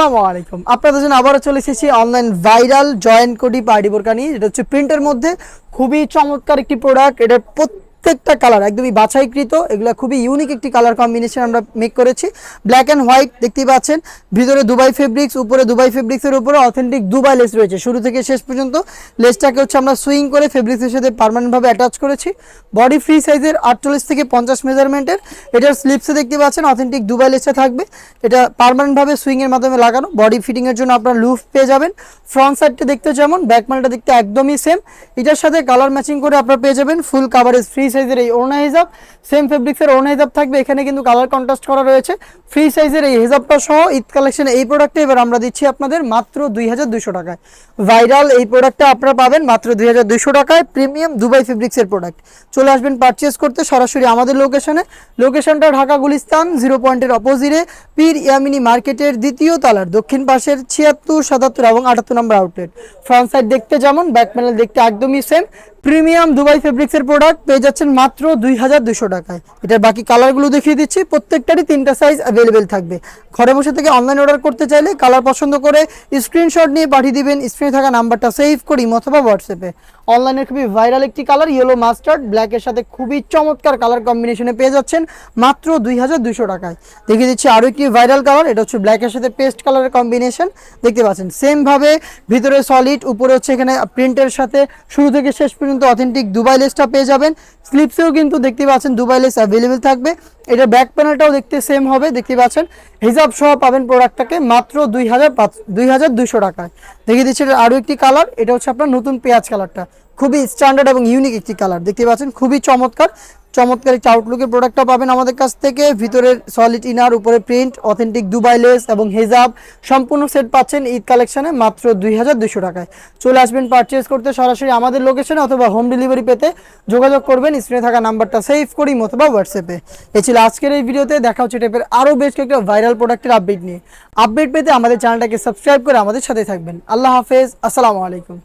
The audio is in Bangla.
আসসালামু আলাইকুম। আপনাদের জন্য আবারও চলে এসেছি অনলাইন ভাইরাল জয়েন্ট কোটি পার্টি বোরকা নিয়ে। এটা হচ্ছে প্রিন্টের মধ্যে খুবই চমৎকার একটি প্রোডাক্ট। এটার প্রত্যেকটা কালার একদমই বাছাইকৃত, এগুলো খুবই ইউনিক একটি কালার কম্বিনেশন আমরা মেক করেছি। ব্ল্যাক অ্যান্ড হোয়াইট দেখতেই পাচ্ছেন, ভিতরে দুবাই ফেব্রিক্স, উপরে দুবাই ফেব্রিক্সের উপরে অথেন্টিক দুবাই লেস রয়েছে শুরু থেকে শেষ পর্যন্ত। লেসটাকে হচ্ছে আমরা সুইং করে ফেব্রিক্সের সাথে পার্মানেন্টভাবে অ্যাটাচ করেছি। বডি ফ্রি সাইজের 48 থেকে 50 মেজারমেন্টের। এটার স্লিপসে দেখতে পাচ্ছেন অথেন্টিক দুবাই লেসটা থাকবে। এটা পার্মানেন্টভাবে সুইংয়ের মাধ্যমে লাগানো, বডি ফিটিংয়ের জন্য আপনার লুফ পেয়ে যাবেন। ফ্রন্ট সাইডটা দেখতে যেমন, ব্যাক প্যানেলটা দেখতে একদমই সেম। এটার সাথে কালার ম্যাচিং করে আপনারা পেয়ে যাবেন ফুল কাভারেজ ফ্রি সাইজের এই ওড়না হিজাব। সেম ফেব্রিক্সের ওড়না হিজাব থাকবে, এখানে কিন্তু কালার কন্ট্রাস্ট করা রয়েছে। ফ্রি সাইজের এই হিজাবটা সহ ঈদ কালেকশনে এই প্রোডাক্টটা এবার আমরা দিচ্ছি আপনাদের মাত্র 2200 টাকায়। ভাইরাল এই প্রোডাক্টটা আপনারা পাবেন মাত্র 2200 টাকায়। প্রিমিয়াম দুবাই ফেব্রিক্সের প্রোডাক্ট। চলে আসবেন পারচেস করতে সরাসরি আমাদের লোকেশনে। লোকেশনটা ঢাকা গুলিস্তান 0 পয়েন্টের অপোজিটে পীর ইয়ামিনী মার্কেটের দ্বিতীয় তলার দক্ষিণ পাশের 76, 77 এবং 78 নম্বর আউটলেট। ফ্রন্ট সাইড দেখতে যেমন, ব্যাক প্যানেল দেখতে একদমই সেম। প্রিমিয়াম দুবাই ফেব্রিক্সের প্রোডাক্ট পেয়ে যাচ্ছেন মাত্র 2200 টাকায়। এটার বাকি কালারগুলো দেখিয়ে দিচ্ছি, প্রত্যেকটারই 3টা সাইজ অ্যাভেলেবেল থাকবে। ঘরে বসে থেকে অনলাইন অর্ডার করতে চাইলে কালার পছন্দ করে স্ক্রিনশট নিয়ে পাঠিয়ে দিবেন স্ক্রিনে থাকা নাম্বারটা সেভ করি অথবা হোয়াটসঅ্যাপে। অনলাইনে খুবই ভাইরাল একটি কালার ইয়েলো মাস্টার্ড ব্ল্যাকের সাথে খুবই চমৎকার কালার কম্বিনেশনে পেয়ে যাচ্ছেন মাত্র 2200 টাকায়। দেখিয়ে দিচ্ছি আরও একটি ভাইরাল কালার, এটা হচ্ছে ব্ল্যাকের সাথে পেস্ট কালারের কম্বিনেশন। দেখতে পাচ্ছেন সেমভাবে ভিতরে সলিড, উপরে হচ্ছে এখানে প্রিন্টের সাথে শুরু থেকে শেষ পর্যন্ত অথেন্টিক দুবাই লেসটা পেয়ে যাবেন। স্লিপসেও কিন্তু দেখতে পাচ্ছেন দুবাই লেস অ্যাভেলেবেল থাকবে। এটা ব্যাক প্যানেলটাও দেখতে সেম হবে, দেখতে পাচ্ছেন। হিজাব সহ পাবেন প্রোডাক্টটাকে মাত্র 2200 টাকায়। দেখিয়ে দিচ্ছি এটা আরও একটি কালার, এটা হচ্ছে আপনার নতুন পেঁয়াজ কালারটা। খুবই স্ট্যান্ডার্ড এবং ইউনিক একটি কালার, দেখতে পাচ্ছেন খুবই চমৎকার একটি আউটলুকের প্রোডাক্টটা পাবেন আমাদের কাছ থেকে। ভিতরের সলিড ইনার, উপরে প্রিন্ট, অথেন্টিক দুবাই লেস এবং হিজাব সম্পূর্ণ সেট পাচ্ছেন ঈদ কালেকশনে মাত্র 2200 টাকায়। চলে আসবেন পারচেস করতে সরাসরি আমাদের লোকেশনে, অথবা হোম ডেলিভারি পেতে যোগাযোগ করবেন স্ক্রিনে থাকা নাম্বারটা সেভ করি অথবা হোয়াটসঅ্যাপে। এ ছিল আজকের এই ভিডিওতে। দেখা হচ্ছে টাইপের আরও বেশ কয়েকটা ভাইরাল প্রোডাক্টের আপডেট নিয়ে। আপডেট পেতে আমাদের চ্যানেলটাকে সাবস্ক্রাইব করে আমাদের সাথে থাকবেন। আল্লাহ হাফেজ, আসসালামু আলাইকুম।